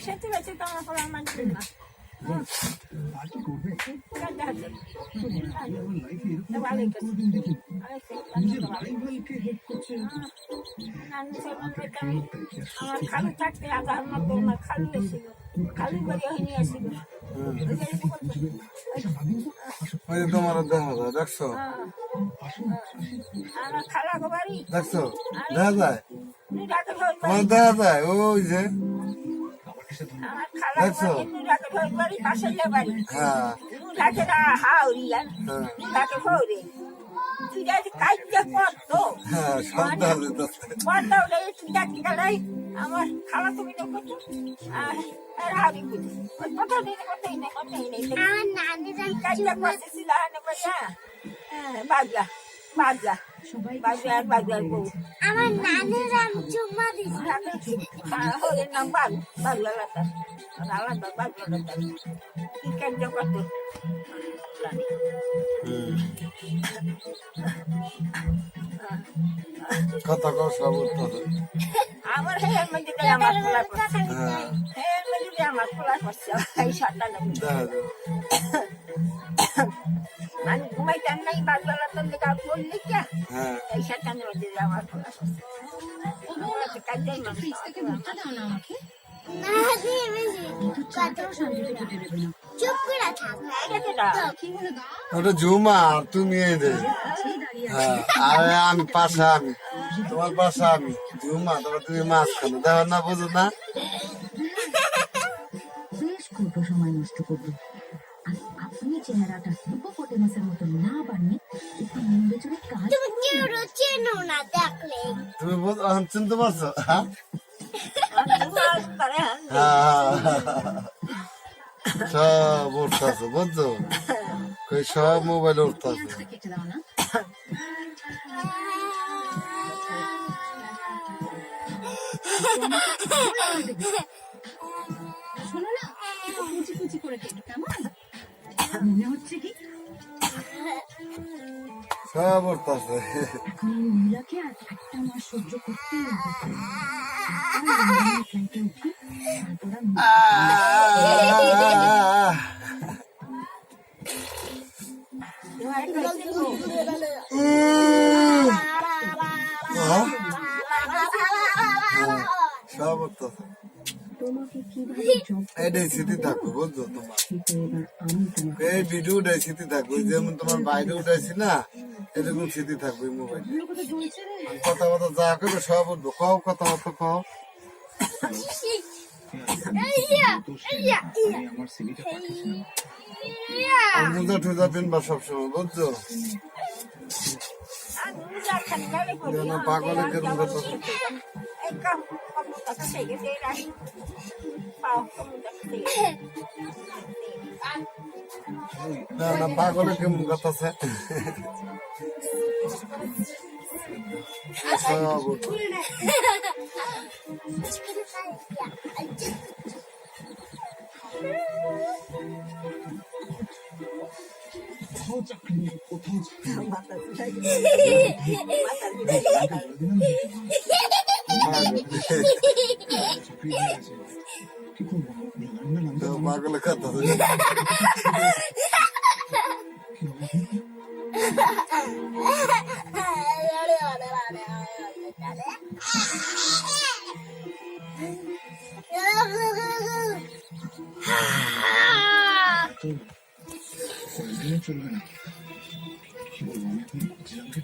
সেতু বেঁচে তো আমার পড়ার মানুষ না আমার খালু থাকতে আধার মতো না খালু এসেছিল খালু বাড়ি হয়নি আসছিল তোমার দেখা যায় দেখছো আমার খালা গো বাড়ি দেখছো দেখা যায় তোমার দেখা যায় ওই যে আমার খালা বাড়ি পাশের বাড়ি হ্যাঁ ঢাকে হাওড়ি ঢাকে হাওড়ি তুই যাই কাজটা করতো হ্যাঁ সব দেখা যেতেছে পর্দা উঠে তুই ডাকি গেলাই আমার খালা তুমি দেখো আর হাওড়ি বুঝি ওই কথা দিন করতেই নেই আমার নানিরা কাজটা করতেছিল বাজলা বাজলা বাজলার বাজলার বউ আমার নানিরা চুম্মা দিছে ওদের নাম বাজলা লাতা আলাদা বাজলা লাতা কি কাজটা করতো কথা কও সব উঠতেছে আমার হেয়ার মধ্যে আমার খোলা করছে হেয়ার মধ্যে আমার খোলা করছে এই সাতটা দেখা যায় মানে ঘুমাইতাম নাই বাজলা লাতার লেখা বললি কে হ্যাঁ এই সাতটার মধ্যে আমার খোলা করছে কাজটাই মানুষ না দিয়ে বেশি চুপ করে থাক ওটা ঝুমা আর তুমি এই যে হ্যাঁ আরে আমি পাশা আমি তোমার পাশা আমি ঝুমা তোমার তুমি মাঝখানে দেখো না বোঝো না বেশ কত সময় নষ্ট করবে আর আপনি চেহারাটা হিপোপটেমাসের মতো না বানিয়ে একটু মন্দে চড়ে কাজ তুমি কেউ চেনো না দেখলে তুমি চিনতে পারছো হ্যাঁ সব উঠতেছে বুঝছো কই সব মোবাইল উঠতেছে কেটে দাও না শোনো না কুচি কুচি করে কেটে কেমন মনে হচ্ছে কি সব উঠতেছে এখন এই মহিলাকে আর একটা মাস সহ্য করতেই হবে ফ্লাইটে উঠি তারপর সব উঠতেছে তোমাকে কিভাবে জব এটাই স্মৃতি থাকবে বুঝছো তোমার এবার আমি তোমাকে এই ভিডিওটাই স্মৃতি থাকবে যেমন তোমার বাইরে উঠাইছি না এরকম স্মৃতি থাকবে মোবাইল কথাবার্তা যা করবে সব উঠবো কও কথাবার্তা কও মোজা ঠোজা পিনবা সবসময় বুঝছো পাগলের কেরম করতেছে না না পাগলের কেমন করতেছে সব উঠবো পাগলের কথা চলবে না কি বলবো আমি এখন বলছিলাম যে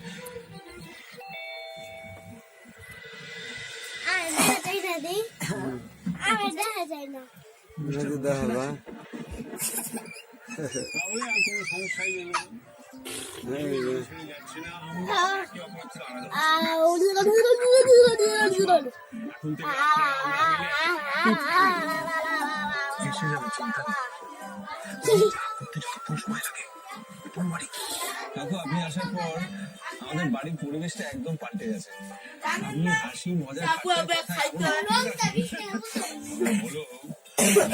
দেখা যায় না দেখা যায় তাহলে আর কোনো সমস্যাই নেই এসে যাবে চিন্তা কতক্ষণ সময় লাগে বাড়ি কাকু আপনি আসার পর আমাদের বাড়ির পরিবেশটা একদম পাল্টে গেছে। আপনি হাসি মজা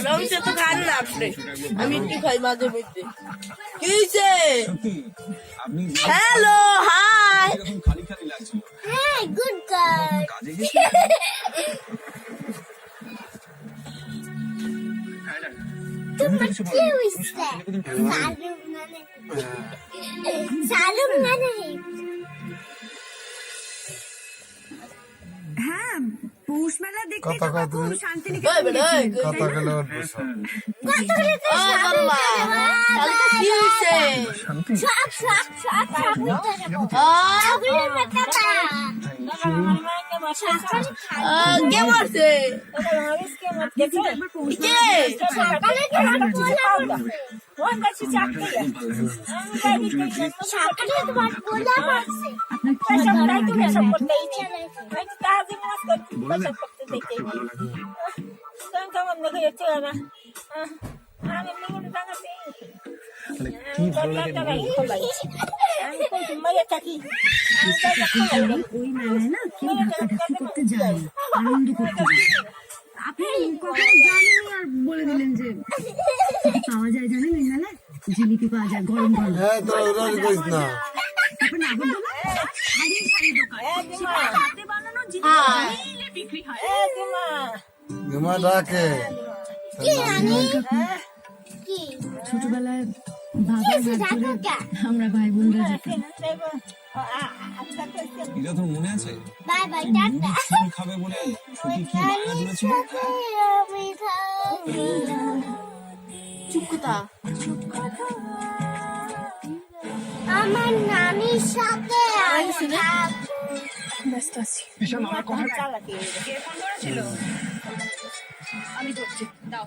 রবিটা তো খান না আপনি, আমি একটু খাই মাঝে মধ্যে। কি হয়েছে? আপনি হ্যালো হাই, এরকম খালি খালি লাগছিল। হ্যাঁ গুড গার্ল কাজে গেছিলেন? তোমার কি হইছে সালুম মানে হ্যাঁ পৌষ মেলা দেখতে কথা কয় তুমি? শান্তিনিকেতন কথা গেলে উঠবো সব। কি হয়েছে সব সব সব কে মারছে কে সকালে তোমার গোলা মারছে মানে কি ভালো লাগে ওই মেলায় না কেউ ধাক্কাধাক্কি করতে যায় না, আনন্দ করতে যায়। আপনি কখনো জানেনই আর বলে দিলেন যে কি পাওয়া যায় জানেন এই মেলায়? জিলিপি পাওয়া যায় গরম গরম। হ্যাঁ তোরা উড়ানি করিস না। তারপর নাগরদোলা শাড়ি শাড়ি দোকান, সেখানে হাতে বানানো জিনিস মিলে বিক্রি হয়। ঘুমা ডাকে কি ছোটবেলায় বাবার হাত ধরে আমরা ভাই বোনরা যেতাম। এটা তোর মনে আছে বাই বাই টাটা ফুল খাবে বলে ছুটি কি বায়না ধরেছিল চুপ কথা আমার নানির সাথে ব্যস্ত আছি আমি ধরছি, দাও।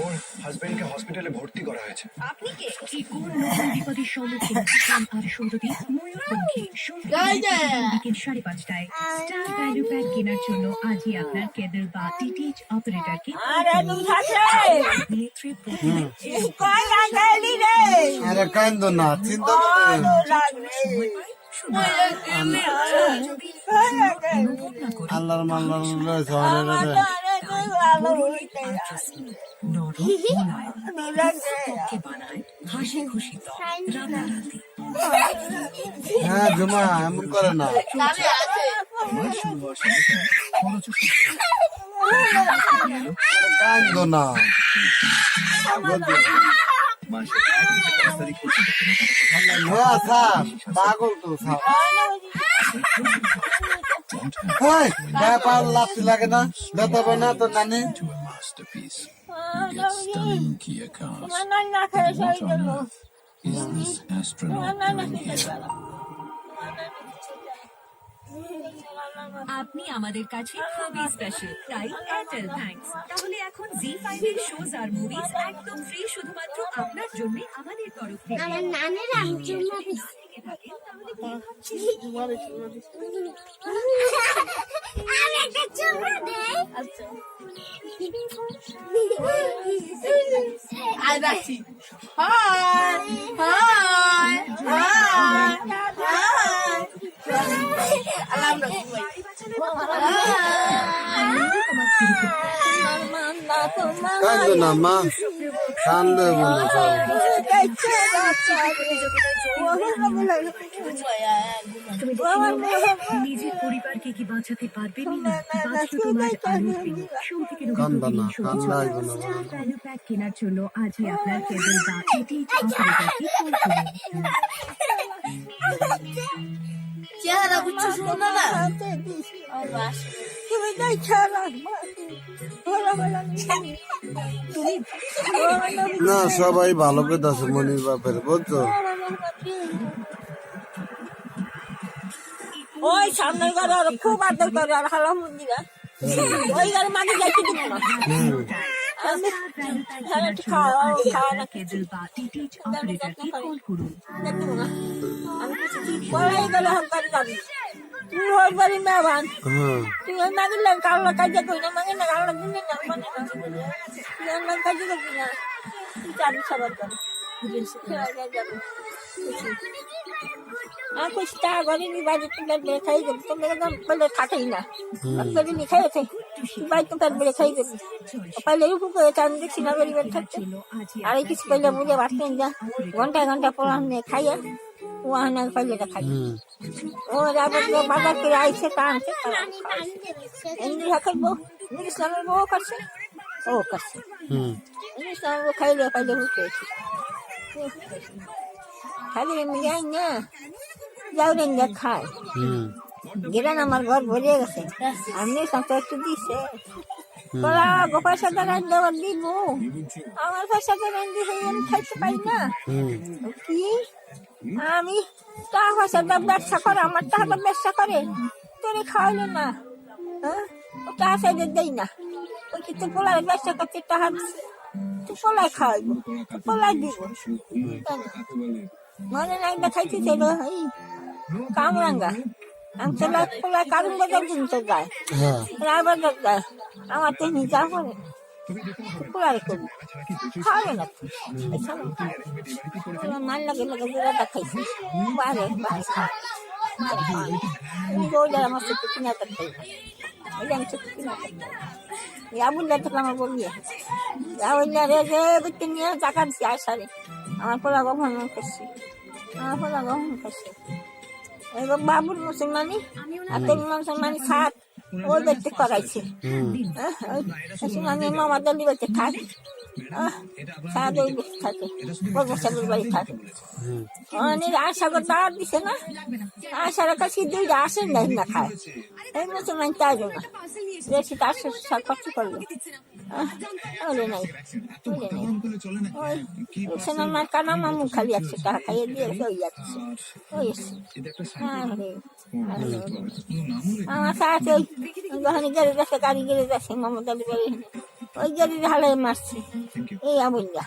ওর হাজবেন্ডকে হসপিটালে ভর্তি করা হয়েছে। আপনি কে? কি কোন নতুন বিপদের সম্মুখীন ইসলাম আর সৌরদী ময়ূরপঙ্খী বিকেল 5:30টায় স্টার ভ্যালু প্যাক কেনার জন্য আজই আপনার কেবল বা ডিটিএইচ অপারেটরকে নেত্রী আরে কান্দো না, চিন্তা করো আল্লাহর মাল্লার রয়েছে হাসি খুশি রাতারাতি। হ্যাঁ জুমা এমন করে না। আরে কান্দো না হ্যাঁ স্যার পাগল তো স্যার। ওই গায়ে পা লাফি লাগে না, ব্যথা পায় না তোর নানি? আপনি আমাদের কাছে খুবই স্পেশাল, তাই এয়ারটেল থ্যাঙ্কস। তাহলে এখন জি5 এর শোজ আর মুভিজ একদম ফ্রি শুধুমাত্র আপনার জন্য আমাদের তরফ থেকে। আমার নানির আমি চুম্মা দিছি আমি একটা চুম্মা দেই আজ রাখছি হাই হাই হাই কান্দো না মা, কান্দো বলে নিজের পরিবারকে কি বাঁচাতে পারবেনই না? বাঁচলো তোমার আলোর দিন। সোম থেকে কান্দো না, নভেম্বর কান্দা আইবো না। স্টার ভ্যালু প্যাক কেনার জন্য আজই আপনার কেবল বা ডিটিএইচ অপারেটরকে কল করুন। চেহারা বুঝছো শুনো না তুমি দেখা না সবাই ভালো করে আছে মনির বাপের, বুঝছো? ওই সামনের ঘরে ওরা খুব আদর করে আর হালামুন্দিরা ওই ঘরে মাঝে যাইতে দিব না আমি একটু খাওয়া খাওয়া না কেবল বা ডিটিএইচ অপারেটরকে কল করুন। দেখতে না আমি কিছু ঠিক করে গেলে হকারি যাবি তুই ওই বাড়ি মেহমান হ্যাঁ তুই ওই মাগিলে কাল্লা কাজে কই না মাগে না কাল্লা দিনে না মানে না তুই অন্য কাজে করবি না তুই যাবি সবার করে যাবি আর कुछ टा गरी नी बाजी तुम ले खाई गई तुम मेरे दम पहले खाते ही ना अब मेरी लिखाई थे बाई तुम पहले मेरे खाई गई पहले ही फुको चांद देखी ना गरी बैठ थे अरे किस पहले मुझे बात नहीं जा घंटा घंटा पर हमने खाया वहाँ ना पहले का खाई और अब जो बाबा के आई से काम से इंद्र हकल वो इंग्लिश नंबर वो कर से ও কাছে হুম খাইলে খাইলে হুকেছি খাইলে এমনি যাই না যাও রেন যা খায় হুম গেলেন আমার ঘর ভরে গেছে আমি সংসার একটু দিছে বলা পয়সা টাকা দেওয়ার দিব আমার পয়সা টাকা দিয়ে আমি খাইতে পারি না হুম কি আমি টাকা পয়সা দাম ব্যবসা করে আমার টাকা ব্যবসা করে তোরে খাওয়ালো না হ্যাঁ ও টাকা সাইডে দেই না ওই কি তো পোলার ব্যবসা করতে টাকা দিচ্ছে তো পোলায় খাওয়াইবো পোলায় দিব মনে নাই না খাইতে চাইল এই কামরাঙ্গা আমি তো পোলায় কারণ বাজার কিনতে যায় হ্যাঁ রায় বাজার যায় আমার তো নিজা করে পোলারে করবো খাওয়াবে না মান লাগে লাগে বুড়াটা খাইছি বারে আমার সাথে কিনাটা খাই ওই আমি সাথে কিনাটা আবুল্লা থেকে আমার বলিয়ে আবুল্লা রে যে বুঝতে নিয়ে টাকা দিচ্ছি আসারে আমার পোলা গহন করছি আমার পোলা গহন করছে এবার বাবুর মুসলমানি আর তোর মুসলমানি সাত ওই ব্যক্তি করাইছে মুসলমানি মামা দলি বাড়িতে থাকে সাত ওই ব্যক্তি থাকে ওর মশালের বাড়ি থাকে অনেক আশা করতে আর দিছে না আশার কাছে দুইটা আসেন না না খায় এই মুসলমান চাইল না বেশি তার সব খরচ করলো ওলে নাই ওলে নাই ওই মুসলমান কানা মামু খালি 100 টাকা খাইয়ে দিয়ে ওই যাচ্ছে ওই আমার সাথে ওই যখন গেড়ে যাচ্ছে গাড়ি গেড়ে যাচ্ছে মমতা বাড়ি ওই গাড়ি হালাই মারছে এই আবুল্লা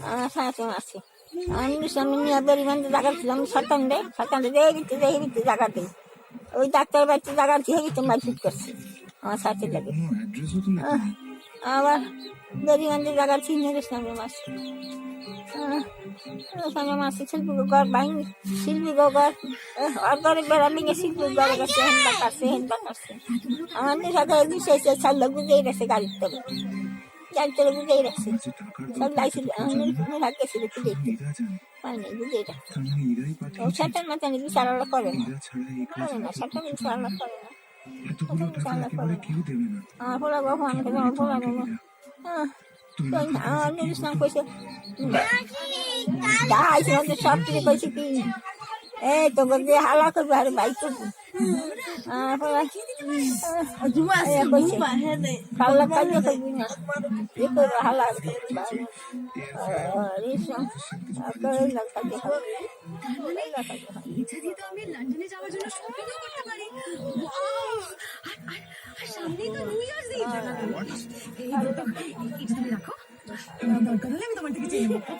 আমার সাথে মারছে আমি নিয়ে বেরি বান্ধে জায়গা ছিলাম শতান্ডে দিয়ে দিতে জায়গা দিই ওই ডাক্তার বাড়িতে জায়গা দিয়ে দিতে মারপিট করছে আমার সাথে লাগে আবার বেরি বান্ধে জায়গা চিনে গেছে আমি মারছি সঙ্গে মারছি শিল্পী ঘর ভাঙি শিল্পী ঘর ওর ঘরে বেড়া ভেঙে শিল্পী ঘরে গেছে হেনবা কাটছে আমাদের সাথে বিষয় ছাড়লো বুঝেই গেছে গাড়ির তবে গাড়ির তবে বুঝেই রাখছে সব লাইছিল গেছিল দেখতে পাইনি বুঝেই রাখছে ও সাঁটার মাথানি বিচারালা করে না সাঁটার বিচারালা করে না আমার পোলা গো আমাকে আমার পোলা গো আমার নিরুস্নাম কইছে সব কিছু কইছে কি এই তো বলছে হালা করবে আরে ভাই তো পাল্লা পাল্লা করবি না এ করবে হালা ইচ্ছা তো আমি লন্ডনে যাওয়ার জন্য শপিংও করতে পারি আর সামনেই তো নিউ ইয়ার্স ডে এই তো এটা তুমি রাখো দরকার হলে আমি তোমার থেকে চেয়ে নেবো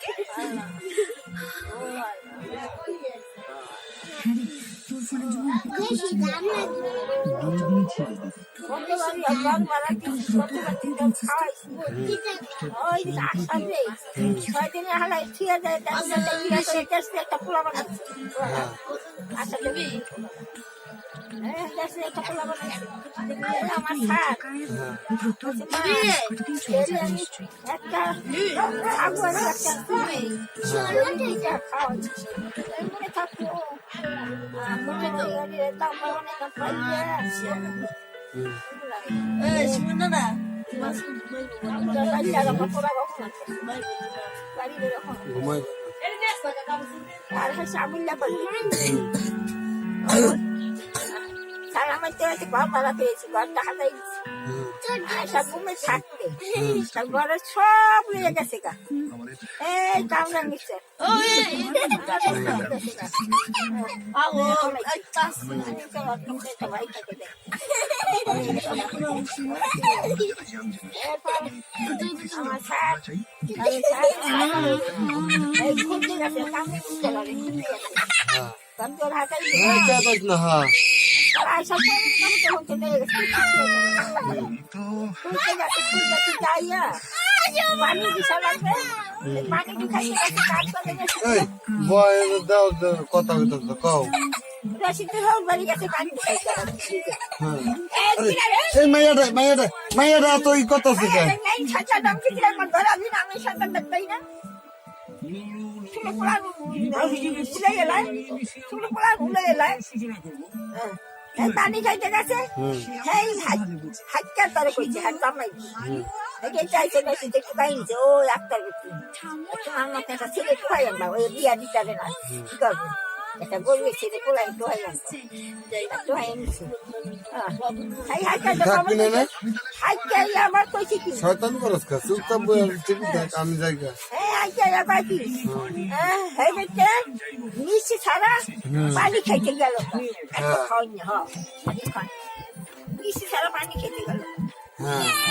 তোর ফোনের জন্য বেশি দাম ঘুমাই ঘরে সব নিয়ে গেছে গা এই কামরা নিচ্ছে আমার সাথ এই ঘুরতে গেছে কামড়ে ঘুরতে লাগে তোর হাতে না হ্যাঁ এই বয় দাও কথা হইতো কও এই মাইয়াটা তো ই কত শিখে এই পানি খাইতে গেছে সেই হাইকা তারে কইছে হাত জামাই এই চাইছে না সেটা কি বাইছে ও একটার ভিতরে তোমার মতো একটা ছেলে কোথায় আনবা ওই বিয়া দিতে না কি করবো একটা গরিবের ছেলে কোথায় কোথায় আনবা কোথায় আনছে হাইকা হাইকা আবার কইছে কি শয়তান করস কা চুপচাপ বই টিভি দেখ আমি জায়গা হাইকা আবার কি হ্যাঁ বেটা নিচে ছাড়া পানি খাইতে গেল একটা খাওয়ানি হ্যাঁ নিচে ছাড়া পানি খেতে গেল হ্যাঁ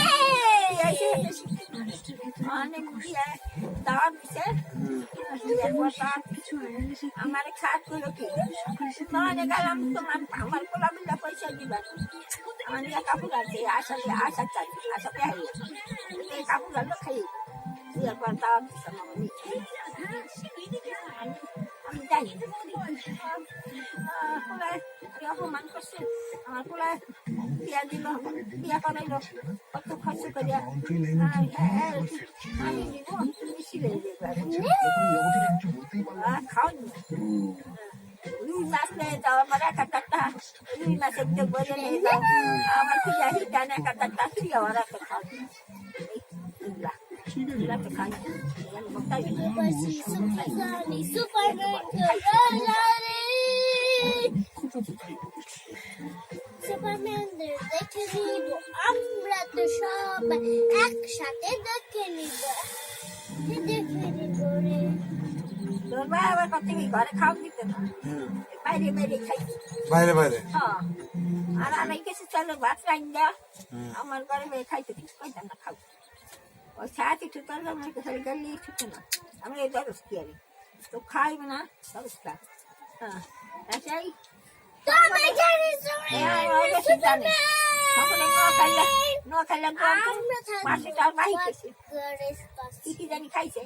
আমার খাট করলো কি মানে গেলাম তোমার আমার পোলা বিল্লা পয়সা দিবা আমার কাপড় আছে আশাতে আশা চাই আশা পেয়ে এই কাপড় আলো খাই একবার দাওয়াত দিতাম আমি জানি পোলায় অপমান করছে আমার পোলায় বিয়া দিল বিয়া করাইল কত খরচ করিয়া আমি দিব তুমি সিলে খাওনি রুই মাছ নিয়ে যাও আমার এক একটা রুই মাছ একটু বলে নিয়ে যাও আমার খুঁজা হিটানে এক একটা ছিল আমার একটা খাও সুপারম্যানদের দেখে নিব আমরা তো সবাই একসাথে দেখে নিব দেখে নিব রে তোর বাবা কত ঘরে খাও দিতে না বাইরে বাইরে খাই বাইরে বাইরে আর আমি কিছু চলো ভাত রাইন দেওয়া আমার ঘরে মেয়ে খাইতে কইতাম না খাও ওই সাথে ছুটার আমার ঘরে গেলে ছুটে না আমি এই দরস কি আরে তো খাইবে না দরস খা হ্যাঁ তাই তুমি জানিস জানে সকলে নোয়া খাইলে মাসে তার বাহি খেয়েছে কি কি জানি খাইছে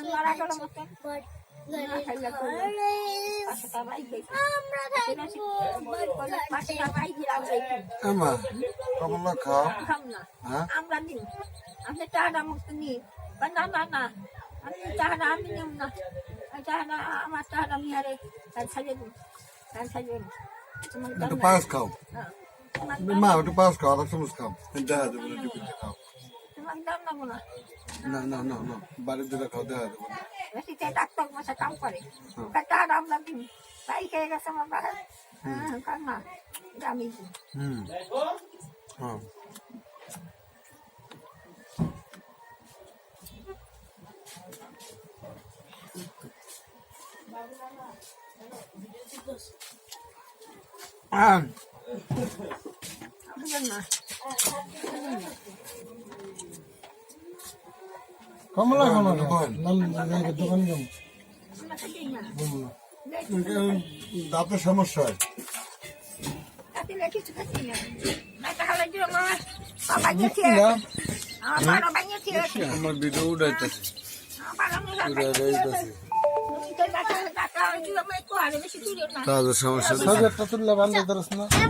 মারা গেল মতো খাইলে পাশে তার বাহি খেয়েছে পাশে তার বাহি দিলাম আমা কমলা খাও খাম না আমরা নিই আমরা চাটা মুক্ত নিই না না না আমি চাটা আমি নিব না চাটা আমার চাটা আমি আরে সাজিয়ে দিই সাজিয়ে একটু পায়েস খাও মা একটু পায়েস খাও আর চামচ খাও দেখা দেবো না টিফিনটা খাও তোমার দাম না মনে না না না না বাড়ির দিকে খাও দেখা দেবো না বেশি ডাক্তার মশা কাম করে চাটা আমরা দিই তাই খেয়ে গেছে আমার বাড়া কার না আমি হ্যাঁ কমলা কমলা দোকান যাবো দাঁতের সমস্যা হয় কিছু খাচ্ছি না বাবা গেছে আমার বাবা গেছে আমার ভিডিও উঠাইতেছে তাদের সমস্যা সব একটা তুললে বান্ধব ধরস না